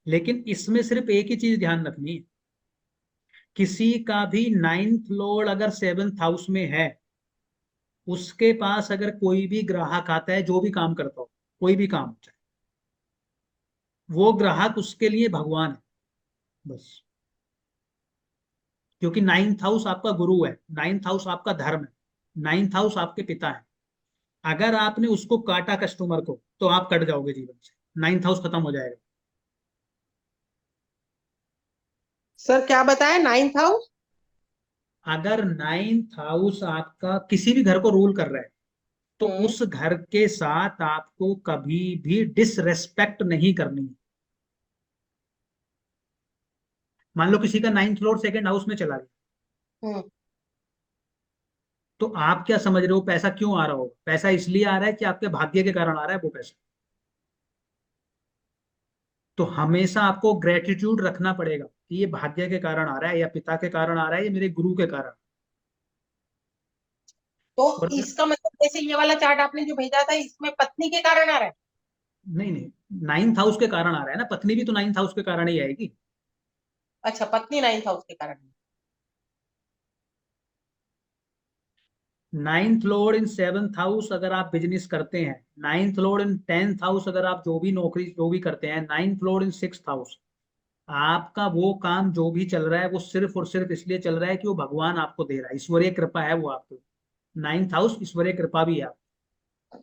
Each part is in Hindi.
लेकिन इसमें सिर्फ एक ही चीज ध्यान रखनी है, किसी का भी नाइन्थ लॉर्ड अगर सेवन्थ हाउस में है, उसके पास अगर कोई भी ग्राहक आता है जो भी काम करता हो, कोई भी काम होता है, वो ग्राहक उसके लिए भगवान है बस। क्योंकि नाइन्थ हाउस आपका गुरु है, नाइन्थ हाउस आपका धर्म है, नाइन्थ हाउस आपके पिता है। अगर आपने उसको काटा कस्टमर को, तो आप कट जाओगे जीवन से, नाइन्थ हाउस खत्म हो जाएगा। सर क्या बताया, 9th हाउस? अगर नाइन्थ हाउस आपका किसी भी घर को रूल कर रहा है, तो हम्म। उस घर के साथ आपको कभी भी डिसरेस्पेक्ट नहीं करनी है। मान लो किसी का नाइन्थ लॉर्ड सेकंड हाउस में चला गया, हम्म। तो आप क्या समझ रहे हो पैसा क्यों आ रहा होगा? पैसा इसलिए आ रहा है कि आपके भाग्य के कारण आ रहा है वो पैसा। तो हमेशा आपको ग्रेटिट्यूड रखना पड़ेगा कि ये भाग्य के कारण आ रहा है, या पिता के कारण आ रहा है, या मेरे गुरु के कारण। तो और अगर, इसका मतलब जैसे ये वाला चार्ट आपने जो भेजा था, इसमें पत्नी के कारण आ रहा है? नहीं नहीं, नाइन्थ हाउस के कारण आ रहा है ना, पत्नी भी तो नाइन्थ हाउस के कारण ही आएगी। अच्छा, पत्नी 9th हाउस के कारण। नाइन्थ लॉर्ड इन सेवन्थ हाउस अगर आप बिजनेस करते हैं, ninth Lord in tenth house अगर आप जो भी नौकरी जो भी करते हैं, नाइन्थ लॉर्ड इन सिक्स्थ हाउस, आपका वो काम जो भी चल रहा है वो सिर्फ और सिर्फ इसलिए चल रहा है कि वो भगवान आपको दे रहा है, ईश्वरीय कृपा है वो आपको। नाइन्थ हाउस ईश्वरीय कृपा भी है आप।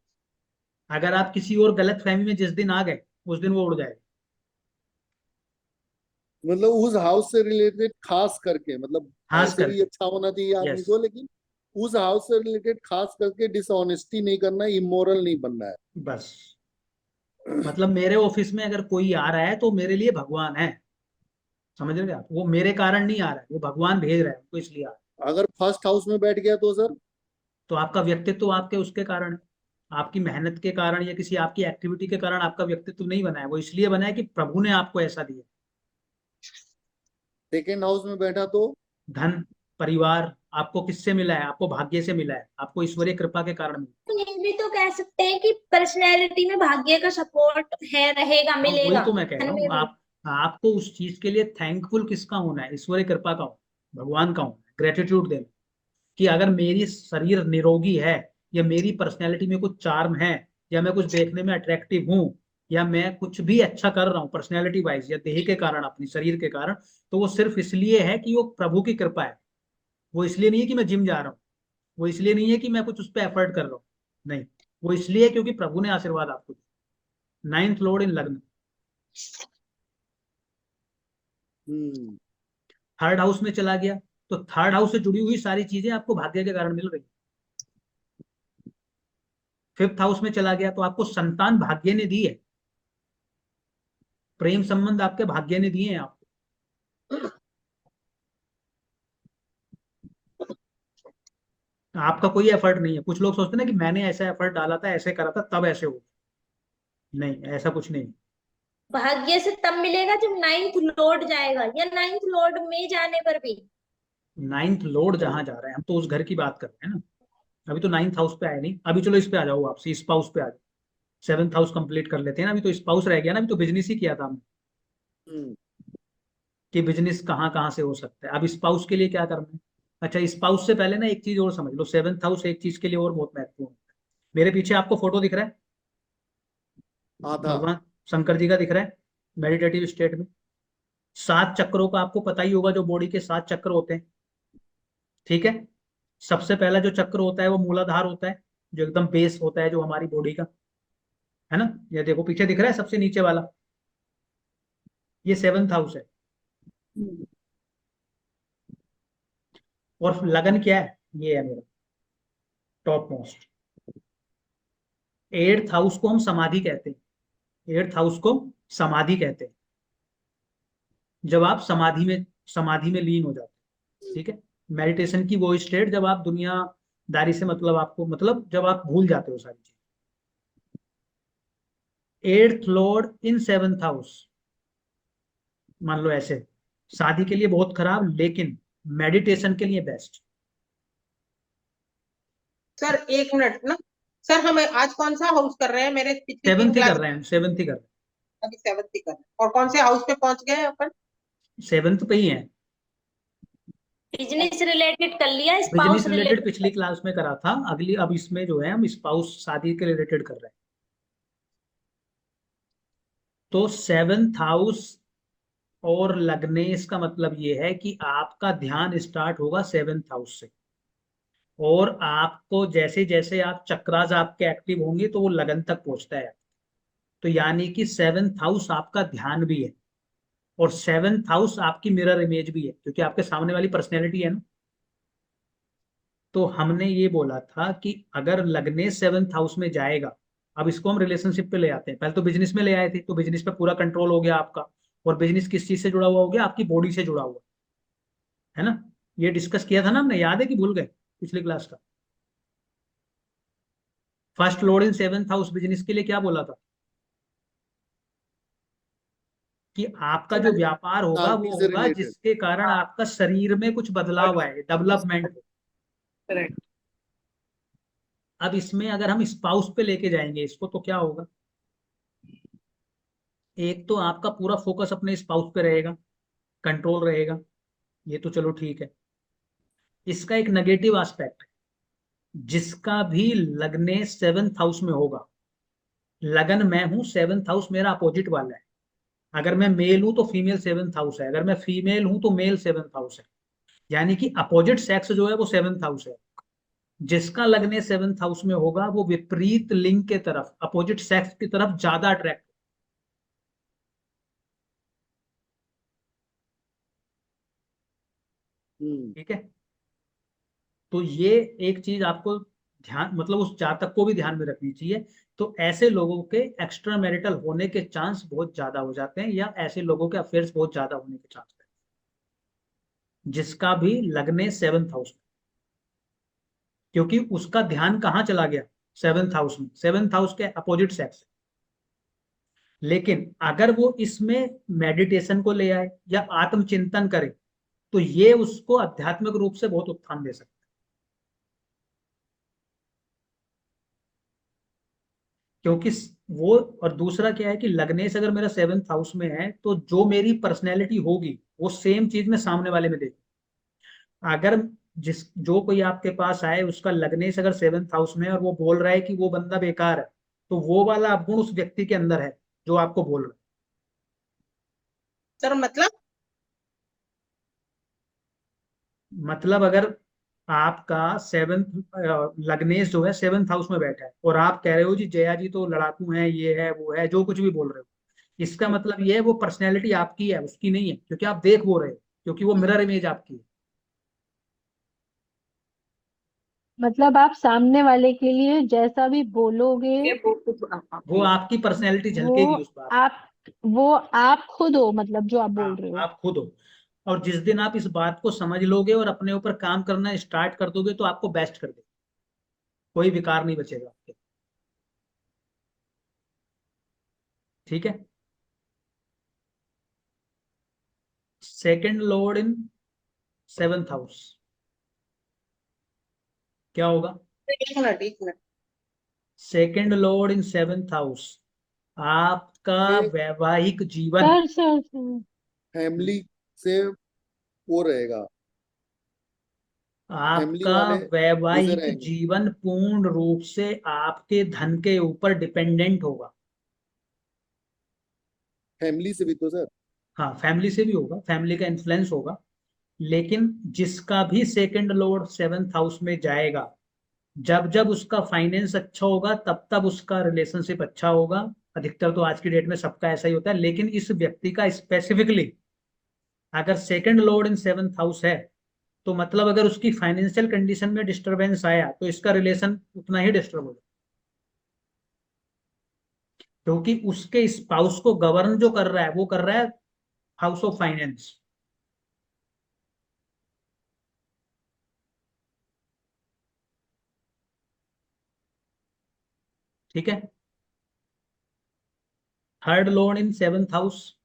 अगर आप किसी और गलत फहमी में जिस दिन आ गए, उस दिन वो उड़ जाएगा। मतलब उस हाउस से रिलेटेड खास करके, मतलब खास ऐसे भी करके। अच्छा होना चाहिए आदमी यस। को, लेकिन उस हाउस से रिलेटेड खास करके डिसऑनेस्टी नहीं करना, इमोरल नहीं बनना है। बस, मतलब मेरे ऑफिस में अगर कोई आ रहा है तो मेरे लिए भगवान है। समझ रहे हैं आप? वो मेरे कारण नहीं आ रहा है, वो भगवान भेज रहा है उनको, इसलिए आ रहा है। अगर फर्स्ट हाउस में बैठ गया तो सर? तो आपका व्यक्तित्व आपके उसके कारण है, आपकी मेहनत के कारण या किसी आपकी एक्टिविटी के कारण आपका व्यक्तित्व नहीं बना है, वो इसलिए बना है कि प्रभु ने आपको ऐसा दिया। सेकेंड हाउस में बैठा तो? धन, परिवार आपको किससे मिला है? आपको भाग्य से मिला है, आपको ईश्वरीय कृपा के कारण मिला तो ये भी तो कह सकते हैं कि पर्सनैलिटी में भाग्य का सपोर्ट है, रहेगा, है। और वही मिलेगा। तो मैं कह धन रहा में हूँ, भी। आप आपको उस चीज के लिए थैंकफुल किसका होना है? ईश्वरीय कृपा का होना, भगवान का होना, ग्रेटिट्यूड देना कि अगर मेरी शरीर निरोगी है, या मेरी पर्सनैलिटी में कुछ चार्म है, या मैं कुछ देखने में अट्रैक्टिव हूँ, या मैं कुछ भी अच्छा कर रहा हूँ पर्सनैलिटी वाइज या देह के कारण, अपनी शरीर के कारण, तो वो सिर्फ इसलिए है कि वो प्रभु की कृपा है। वो इसलिए नहीं है कि मैं जिम जा रहा हूँ, वो इसलिए नहीं है कि मैं कुछ उस पर एफर्ट कर रहा हूँ, नहीं, वो इसलिए है क्योंकि प्रभु ने आशीर्वाद आपको दिया। नाइन्थ लॉर्ड इन लग्न, हम्म। थर्ड हाउस में चला गया, तो थर्ड हाउस से जुड़ी हुई सारी चीजें आपको भाग्य के कारण मिल रही। फिफ्थ हाउस में चला गया तो आपको संतान भाग्य ने दी है, प्रेम संबंध आपके भाग्य ने दिए हैं आपको। आपका कोई एफर्ट नहीं है। कुछ लोग सोचते हैं ना कि मैंने ऐसा एफर्ट डाला था, ऐसे करा था, तब ऐसे हो। नहीं, ऐसा कुछ नहीं। भाग्य से तब मिलेगा जब 9th लॉर्ड जाएगा, या 9th लॉर्ड में जाने पर भी। नाइन्थ लॉर्ड जहां जा रहे हैं, हम तो उस घर की बात कर रहे हैं ना। अभी तो नाइन्थ हाउस पे आए नहीं, अभी चलो इस पे आ जाओ, आपसे स्पाउस पे आ जाओ। सेवन्थ हाउस कंप्लीट कर लेते हैं ना, अभी तो स्पाउस रह गया ना, अभी तो बिजनेस ही किया था हमने हम्म। कि बिजनेस कहाँ कहाँ से हो सकता है। अब स्पाउस के लिए क्या करना है? अच्छा, स्पाउस से पहले ना एक चीज और समझ लो, सेवन्थ हाउस एक चीज के लिए और बहुत महत्वपूर्ण है। मेरे पीछे आपको फोटो दिख रहा है, आधा। भगवान शंकर जी का दिख रहा है, मेडिटेटिव स्टेट में। सात चक्रों का आपको पता ही होगा, जो बॉडी के सात चक्र होते हैं, ठीक है। सबसे पहला जो चक्र होता है वो मूलाधार होता है, जो एकदम बेस होता है जो हमारी बॉडी का, है ना। ये देखो पीछे दिख रहा है सबसे नीचे वाला, ये सेवन्थ हाउस है। और लगन क्या है? ये है मेरा टॉप मोस्ट। एट्थ हाउस को हम समाधि कहते हैं, एट्थ हाउस को समाधि कहते हैं, जब आप समाधि में लीन हो जाते हैं, ठीक है। मेडिटेशन की वो स्टेट जब आप दुनियादारी से, मतलब आपको, मतलब जब आप भूल जाते हो सारी चीज। एट्थ लॉर्ड इन सेवन्थ हाउस, मान लो ऐसे, शादी के लिए बहुत खराब, लेकिन मेडिटेशन के लिए बेस्ट। सर 1 मिनट ना। सर हम आज कौन सा हाउस कर रहे हैं? मेरे पिछली 3 सेवन्थ ही कर क्लास। रहे हैं, सेवन्थ ही कर रहे हैं। अभी 7th ही करना है। और कौन से हाउस पे पहुंच गए हैं अपन? 7th पे ही है। बिजनेस रिलेटेड कर लिया, बिजनेस स्पाउस रिलेटेड रिलेटेड पिछली क्लास में करा था, अगली अब इसमें जो है हम स्पाउस शादी के रिलेटेड कर रहे हैं। तो 7th हाउस और लग्नेश का मतलब ये है कि आपका ध्यान स्टार्ट होगा 7th हाउस से, और आपको जैसे जैसे आप चक्रास आपके एक्टिव होंगे तो वो लगन तक पहुंचता है। तो यानी कि 7th हाउस आपका ध्यान भी है, और 7th हाउस आपकी मिरर इमेज भी है, क्योंकि आपके सामने वाली पर्सनैलिटी है ना। तो हमने ये बोला था कि अगर लग्नेश 7th हाउस में जाएगा, अब इसको हम रिलेशनशिप पे ले आते हैं। पहले तो बिजनेस में ले आए थे, तो बिजनेस पे पूरा कंट्रोल हो गया आपका, और बिजनेस किस चीज से जुड़ा हुआ हो गया, आपकी बॉडी से जुड़ा हुआ है ना। ये डिस्कस किया था ना हमने, याद है कि भूल गए पिछली क्लास का? फर्स्ट लॉर्ड इन 7th हाउस बिजनेस के लिए क्या बोला था, कि आपका जो व्यापार होगा शांति वो से होगा रिलेटेड। जिसके कारण आपका शरीर में कुछ बदलाव आए, डेवलपमेंट। करेक्ट। अब इसमें अगर हम स्पाउस पे लेके जाएंगे इसको, तो क्या होगा? एक तो आपका पूरा फोकस अपने स्पाउस पे रहेगा, कंट्रोल रहेगा, ये तो चलो ठीक है। इसका एक नेगेटिव एस्पेक्ट है, जिसका भी लगने 7th हाउस में होगा, लगन मैं हूं, 7th हाउस मेरा अपोजिट वाला है। अगर मैं मेल हूं तो फीमेल 7th हाउस है, अगर मैं फीमेल हूं तो मेल 7th हाउस है। यानी कि अपोजिट सेक्स जो है वो 7th हाउस है। जिसका लगने 7th हाउस में होगा वो विपरीत लिंग के तरफ, अपोजिट सेक्स की तरफ ज्यादा अट्रैक्ट। ठीक है। तो ये एक चीज आपको ध्यान, मतलब उस जातक को भी ध्यान में रखनी चाहिए। तो ऐसे लोगों के एक्स्ट्रा मैरिटल होने के चांस बहुत ज्यादा हो जाते हैं, या ऐसे लोगों के अफेयर्स बहुत ज्यादा होने के चांस हैं, जिसका भी लगने 7th हाउस में। क्योंकि उसका ध्यान कहाँ चला गया? 7th हाउस में, 7th हाउस के अपोजिट सेक्स। लेकिन अगर वो इसमें मेडिटेशन को ले आए या आत्मचिंतन करे, तो ये उसको आध्यात्मिक रूप से बहुत उत्थान दे सकता है। क्योंकि वो, और दूसरा क्या है कि लग्नेश अगर मेरा 7th हाउस में है, तो जो मेरी पर्सनैलिटी होगी वो सेम चीज मैं सामने वाले में देखूं। अगर जिस जो कोई आपके पास आए, उसका लग्नेश अगर 7th हाउस में है और वो बोल रहा है कि वो बंदा बेकार है, तो वो वाला अवगुण उस व्यक्ति के अंदर है जो आपको बोल रहा है। सर मतलब? मतलब अगर आपका 7th लग्नेश जो है 7th हाउस में बैठा है, और आप कह रहे हो जी जया जी तो लड़ाकू हैं, ये है वो है, जो कुछ भी बोल रहे हो, इसका मतलब ये है वो पर्सनैलिटी आपकी है, उसकी नहीं है, क्योंकि आप देख वो रहे हो, क्योंकि वो मिरर इमेज आपकी है। मतलब आप सामने वाले के लिए जैसा भी बोलोगे ये वो आपकी पर्सनैलिटी वो झलकेगी उस बात। आप वो आप खुद हो, मतलब जो आप हाँ, बोल रहे हो। आप खुद हो। और जिस दिन आप इस बात को समझ लोगे और अपने ऊपर काम करना स्टार्ट कर दोगे, तो आपको बेस्ट कर देगा, कोई विकार नहीं बचेगा आपके। ठीक है। सेकंड लॉर्ड इन 7th हाउस क्या होगा? एक मिनट, एक मिनट। सेकंड लॉर्ड इन 7th हाउस आपका ये वैवाहिक जीवन, सर फैमिली से वो रहेगा, फैमिली आपका वाले गुजर वैवाहिक आएंगे। जीवन पूर्ण रूप से आपके धन के ऊपर डिपेंडेंट होगा। फैमिली से भी तो सर। हाँ, फैमिली से भी होगा, फैमिली का इन्फ्लुएंस होगा। लेकिन जिसका भी सेकंड लॉर्ड 7th हाउस में जाएगा, जब जब उसका फाइनेंस अच्छा होगा तब तब उसका रिलेशनशिप अच्छा होगा। अधिकतर तो आज की डेट में सबका ऐसा ही होता है, लेकिन इस व्यक्ति का स्पेसिफिकली अगर सेकंड लॉर्ड इन 7th हाउस है, तो मतलब अगर उसकी फाइनेंशियल कंडीशन में डिस्टरबेंस आया तो इसका रिलेशन उतना ही डिस्टर्ब होगा, क्योंकि उसके स्पाउस को गवर्न जो कर रहा है वो कर रहा है हाउस ऑफ फाइनेंस। ठीक है। थर्ड लॉर्ड इन 7th हाउस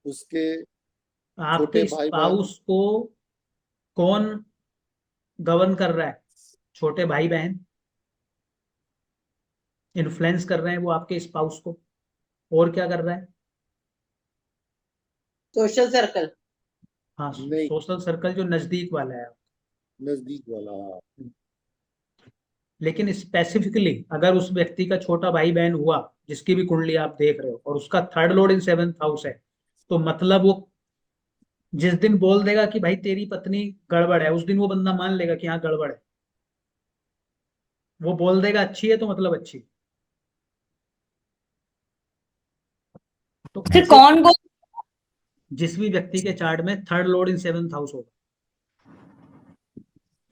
उसके छोटे आपके भाई बहन, स्पाउस को कौन गवर्न कर रहा है? छोटे भाई बहन। इन्फ्लुएंस कर रहे हैं वो आपके स्पाउस को। और क्या कर रहा है? Social circle. हाँ, नहीं। सोशल सर्कल जो नजदीक वाला है। नजदीक वाला, हाँ। लेकिन स्पेसिफिकली अगर उस व्यक्ति का छोटा भाई बहन हुआ, जिसकी भी कुंडली आप देख रहे हो, और उसका थर्ड लॉर्ड इन 7th हाउस है, तो मतलब वो जिस दिन बोल देगा कि भाई तेरी पत्नी गड़बड़ है, उस दिन वो बंदा मान लेगा कि हाँ गड़बड़ है। वो बोल देगा अच्छी है तो मतलब अच्छी। तो फिर ऐसे कौन बोल जिस भी व्यक्ति के चार्ट में थर्ड लॉर्ड इन 7th हाउस होगा,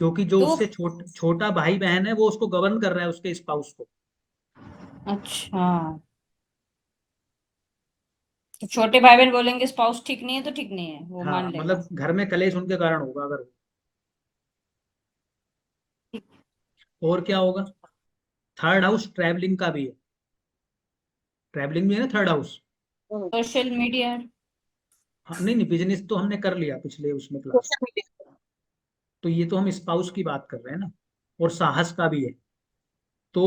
क्योंकि जो तो उससे छोटा भाई बहन है वो उसको गवर्न कर रहा है, उसके स्पाउस को। अच्छा, तो छोटे भाई बहन बोलेंगे स्पाउस ठीक नहीं है तो ठीक नहीं है, वो मान हाँ, लेगा। मतलब घर में कलेश उनके कारण होगा अगर। और क्या होगा? थर्ड हाउस ट्रैवलिंग का भी है। ट्रैवलिंग भी है ना थर्ड हाउस। Social media. हाँ, नहीं नहीं, बिजनेस तो हमने कर लिया पिछले उसमें क्लास। Social media. तो ये तो हम स्पाउस की बात कर रहे हैं ना। और साहस का भी है। तो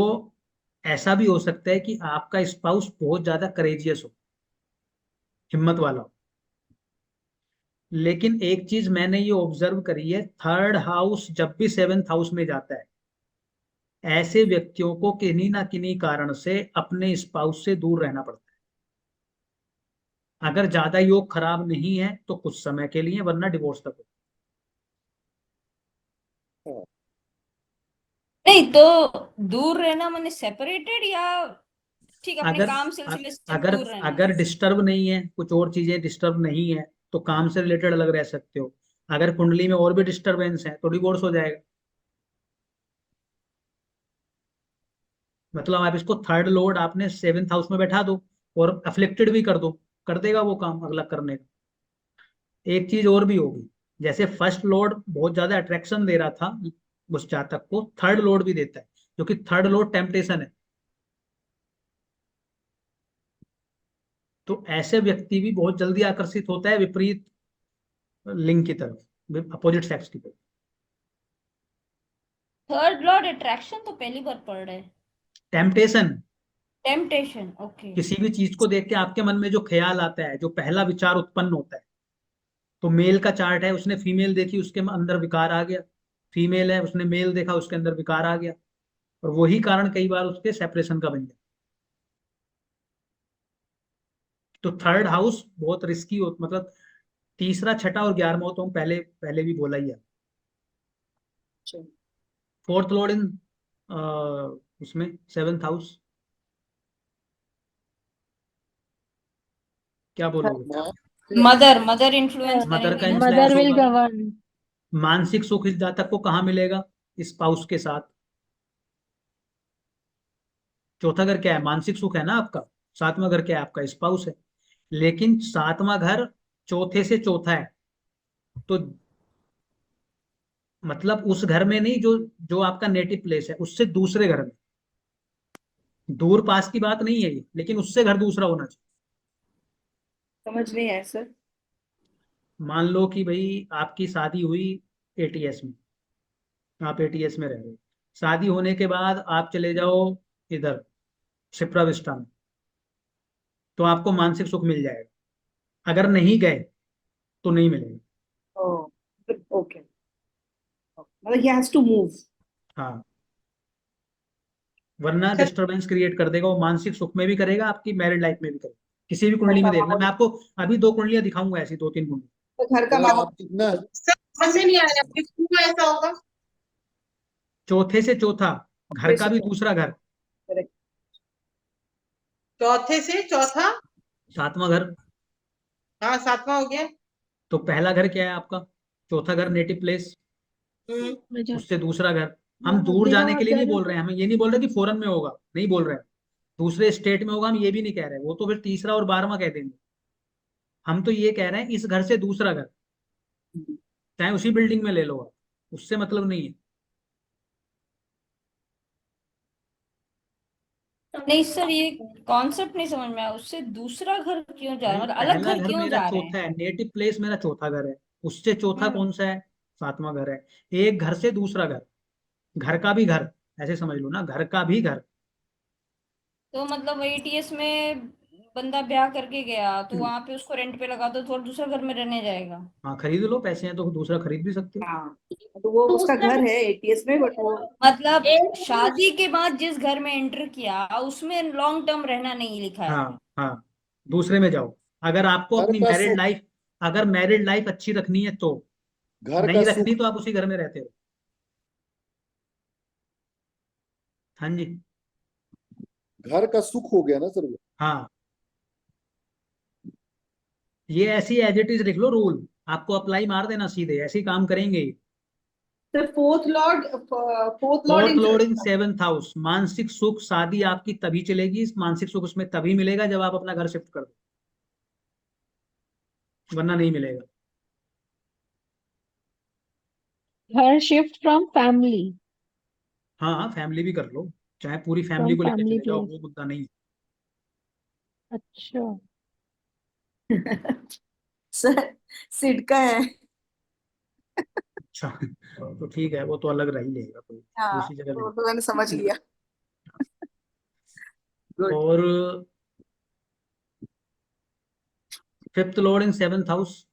ऐसा भी हो सकता है कि आपका स्पाउस बहुत ज्यादा करेजियस हो, हिम्मत वाला हो। लेकिन एक चीज मैंने ये ऑब्जर्व करी है, थर्ड हाउस जब भी 7th हाउस में जाता है, ऐसे व्यक्तियों को किन्हीं ना किन्हीं कारण से अपने स्पाउस से दूर रहना पड़ता है। अगर ज्यादा योग खराब नहीं है तो कुछ समय के लिए, वरना डिवोर्स तक हो। नहीं तो दूर रहना माने सेपरेटेड, या ठीक अपने अगर काम अ- सिलसिले से अगर दूर रहना है? अगर डिस्टर्ब नहीं है, कुछ और चीजें डिस्टर्ब नहीं है, तो काम से रिलेटेड अलग रह सकते हो। अगर कुंडली में और भी डिस्टरबेंस है तो डिवोर्स हो जाएगा। मतलब आप इसको थर्ड लॉर्ड आपने 7th हाउस में बैठा दो और अफ्लिक्टेड भी कर दो, कर देगा वो काम अगला करने का। एक चीज और भी होगी, जैसे फर्स्ट लॉर्ड बहुत ज्यादा अट्रैक्शन दे रहा था उस जातक को, थर्ड लॉर्ड भी देता है, क्योंकि थर्ड लॉर्ड टेम्पटेशन है। तो ऐसे व्यक्ति भी बहुत जल्दी आकर्षित होता है विपरीत लिंग की तरफ, अपोजिट सेक्स की तरफ। थर्ड लॉर्ड अट्रैक्शन तो पहली बार पढ़ रहे हैं। Temptation, temptation, okay. किसी भी चीज को देख के आपके मन में जो ख्याल आता है, जो पहला विचार उत्पन्न होता है। तो मेल का चार्ट है, उसने फीमेल देखी, उसके अंदर विकार आ गया। फीमेल है, उसने मेल देखा, उसके अंदर विकार आ गया। और वही कारण कई बार उसके सेपरेशन का बन जाए। तो थर्ड हाउस बहुत रिस्की हो, मतलब तीसरा, छठा और 11वां तो हम पहले पहले भी बोला ही है। फोर्थ लॉर्ड इन उसमें 7th हाउस, क्या बोलोगे? मदर मदर इन्फ्लुएंस मदर का करेंगी ना इन्फ्लुएंस मदर स्पाउस विल होगा। पे। गवर्न। मानसिक सुख इस जातक को कहाँ मिलेगा? स्पाउस के साथ। चौथा घर क्या है? मानसिक सुख है ना आपका। 7वां घर क्या है? आपका स्पाउस है। लेकिन 7वां घर चौथे से चौथा है। तो मतलब उस घर में नहीं, जो जो आपका नेटिव प्लेस है उससे दूसरे घर में। दूर पास की बात नहीं है ये, लेकिन उससे घर दूसरा होना चाहिए। समझ नहीं आया सर। मान लो कि भाई आपकी शादी हुई एटीएस में, आप एटीएस में रह रहे हो। शादी होने के बाद आप चले जाओ इधर शिप्रा विस्टा में, तो आपको मानसिक सुख मिल जाएगा। अगर नहीं गए तो नहीं मिलेगा। ओके, मतलब ही हैज टू मूव। हाँ, वरना डिस्टरबेंस क्रिएट कर देगा वो। मानसिक सुख में भी करेगा, आपकी मैरिड लाइफ में भी करेगा। किसी भी कुंडली में देखना, मैं आपको अभी 2 कुंडलियां दिखाऊंगा, ऐसी 2-3 कुंडली। तो घर का तो माहौल आप कितना, समझ में नहीं आ रहा है, क्यों ऐसा होगा? चौथे से चौथा, घर का भी दूसरा घर। चौथे से चौथा। 7वां घर। हाँ, 7वां हो गया। तो पहला घर क्या है आपका? चौथा घर नेटिव प्लेस, मुझे उससे दूसरा घर। हम दूर देखो जाने के आप लिए नहीं जाने बोल रहे हैं, हम ये नहीं बोल रहे कि फॉरेन में होगा, नहीं बोल रहे हैं। दूसरे स्टेट में होगा, हम ये भी नहीं कह रहे, वो तो फिर तीसरा और 12वां कह देंगे। हम तो ये कह रहे हैं इस घर से दूसरा घर, चाहे उसी बिल्डिंग में ले लो आप, उससे मतलब नहीं है। नहीं सर, ये कॉन्सेप्ट नहीं समझ में आया, उससे दूसरा घर क्यों जा रहा भाई है, मतलब अलग पहला घर घर क्यों मेरा जा रहे चौथा हैं? है, नेटिव प्लेस मेरा चौथा घर है। उससे चौथा हम्म। कौन सा है? 7वां घर है। एक घर से दूसरा घर, घर का भी घर, ऐसे समझ लो ना, घर का भी घर। तो मतलब एटीएस में बंदा ब्याह करके गया तो वहां पे उसको रेंट पे लगा दो तो और दूसरा घर में रहने जाएगा। हाँ खरीद लो, पैसे हैं तो दूसरा खरीद भी सकते हो। हाँ, तो वो उसका दूसरा घर है एटीएस में, बट वो मतलब एक शादी के बाद जिस घर में एंटर किया उसमें लॉन्ग टर्म रहना नहीं लिखा है। हाँ हाँ, दूसरे में जाओ। अगर आपको घर अपनी का मैरिड सुख, लाइफ, अगर मैरिड लाइफ अच्छी रखनी है तो, घर का नहीं रखनी सुख, तो आप उसी घर में रहते हो। हाँ जी। घर का सुख हो गया ना सर वो। हाँ, ये ऐसी एज इट इज लिख लो रूल, आपको अप्लाई मार देना सीधे, ऐसे ही काम करेंगे ये। सर फोर्थ लॉर्ड फोर्थ इन लॉर्ड इन सेवंथ हाउस, मानसिक सुख, शादी आपकी तभी चलेगी, मानसिक सुख उसमें तभी मिलेगा जब आप अपना घर शिफ्ट कर दो, वरना नहीं मिलेगा। घर शिफ्ट फ्रॉम फैमिली, हाँ हाँ, फैमिली भी कर लो, चाहे पूरी फैमिली फ्रॉम को लेकर फैमिली चले जाओ, प्लेस। वो मुद्दा नहीं है। अच्छा, सर सिड का है। अच्छा, तो ठीक है, वो तो अलग रह ही लेगा, कोई हाँ, दूसरी जगह ले। वो तो मैंने समझ लिया। गुड। और फिफ्थ लॉर्ड इन सेवंथ हाउस,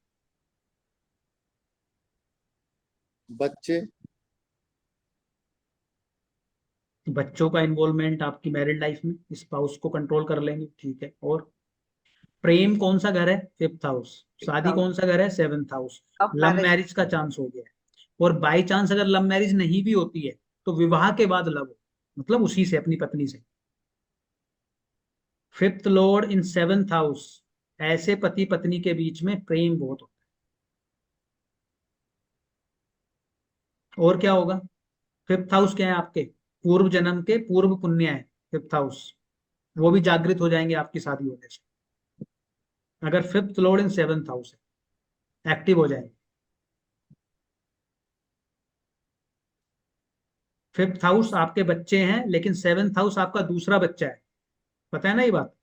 बच्चे, बच्चों का इन्वॉल्वमेंट आपकी मैरिड लाइफ में, स्पाउस को कंट्रोल कर लेंगे, ठीक है। और प्रेम कौन सा घर है? Fifth house. शादी कौन सा घर है? Seventh house. अब लव मैरिज। मैरिज का चांस हो गया है। और बाई चांस अगर लव मैरिज नहीं भी होती है तो विवाह के बाद लव, मतलब उसी से, अपनी पत्नी से। फिफ्थ लॉर्ड इन सेवंथ हाउस, ऐसे पति पत्नी के बीच में प्रेम बहुत होता है। और क्या होगा? फिफ्थ हाउस क्या है आपके? पूर्व जन्म के पूर्व पुण्य है फिफ्थ हाउस, वो भी जागृत हो जाएंगे आपकी शादी होने से, अगर फिफ्थ लॉर्ड इन सेवंथ हाउस है, एक्टिव हो जाएंगे। फिफ्थ हाउस आपके बच्चे हैं, लेकिन सेवंथ हाउस आपका दूसरा बच्चा है, पता है ना ये बात?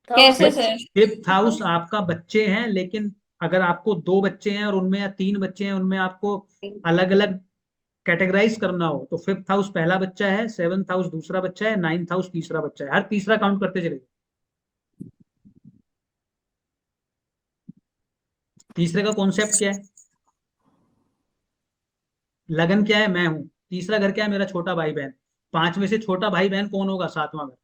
कैसे सर? फिफ्थ हाउस आपका बच्चे हैं, लेकिन अगर आपको दो बच्चे हैं और उनमें, या तीन बच्चे हैं उनमें, आपको अलग अलग कैटेगराइज करना हो तो फिफ्थ हाउस पहला बच्चा है, सेवंथ हाउस दूसरा बच्चा है, नाइन्थ हाउस तीसरा बच्चा है, हर तीसरा काउंट करते चले। तीसरे का कॉन्सेप्ट क्या है? लगन क्या है? मैं हूं। तीसरा घर क्या है? मेरा छोटा भाई बहन। पांच में से छोटा भाई बहन कौन होगा? सातवां घर।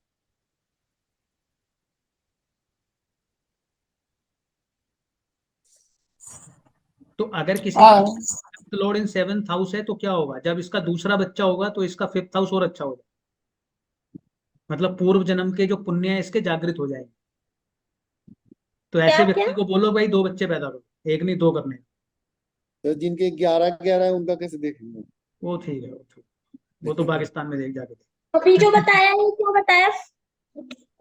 तो अगर किसी का और फिफ्थ लॉर्ड इन सेवंथ हाउस है तो क्या होगा? जब इसका दूसरा बच्चा होगा तो इसका फिफ्थ हाउस और अच्छा होगा, मतलब पूर्व जन्म के जो पुण्य है इसके जागृत हो जाएंगे। तो क्या ऐसे क्या? व्यक्ति को बोलो भाई दो बच्चे पैदा करो, एक नहीं दो करने हैं। तो जिनके 11-11 है उनका कैसे देखेंगे? वो ठीक है, वो तो पाकिस्तान में देख जाके देख। अभी जो बताया है क्या बताया?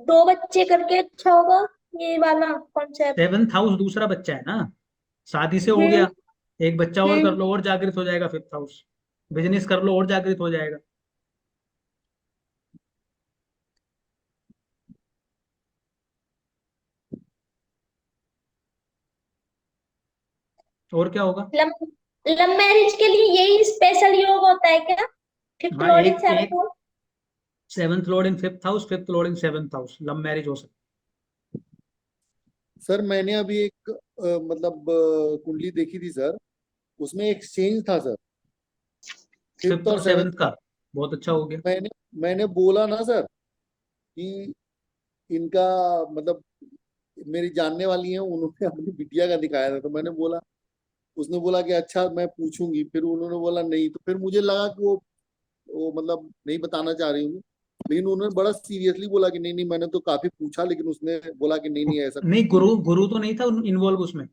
दो बच्चे करके अच्छा होगा, ये वाला कॉन्सेप्ट। सेवंथ हाउस दूसरा बच्चा है ना, शादी से हो हम्म। गया, एक बच्चा और कर हम्म। लो और जागृत हो जाएगा फिफ्थ हाउस। बिजनेस कर लो और जागृत हो जाएगा। और क्या होगा? लव लव मैरिज के लिए यही स्पेशल योग होता है क्या? फिफ्थ हाँ, लॉर्ड इन एक सेवन एक house. Seventh Lord in fifth house, fifth Lord in seventh house, love marriage हो सकती सर मैंने अभी एक मतलब कुंडली देखी थी सर, उसमें एक्सचेंज था सर, है फिफ्थ फिफ्थ और और सेवेंथ सेवंथ का। का। बहुत अच्छा हो गया। मैंने मैंने बोला ना सर कि इनका मतलब मेरी जानने वाली है, उन्होंने अपनी बिटिया का दिखाया था, तो मैंने बोला, उसने बोला कि अच्छा मैं पूछूंगी, फिर उन्होंने बोला नहीं, तो फिर मुझे लगा कि वो मतलब नहीं बताना चाह रही हूँ, लेकिन उन्होंने बड़ा सीरियसली बोला कि नहीं नहीं, मैंने तो काफी पूछा, लेकिन उसने बोला कि नहीं नहीं ऐसा कुछ नहीं, नहीं गुरु है। गुरु तो नहीं था इन्वॉल्व उसमें।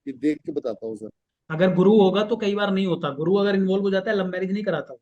कि देख के बताता हूँ सर। अगर गुरु होगा तो कई बार नहीं होता, गुरु अगर इन्वॉल्व हो जाता है लव मैरिज नहीं कराता।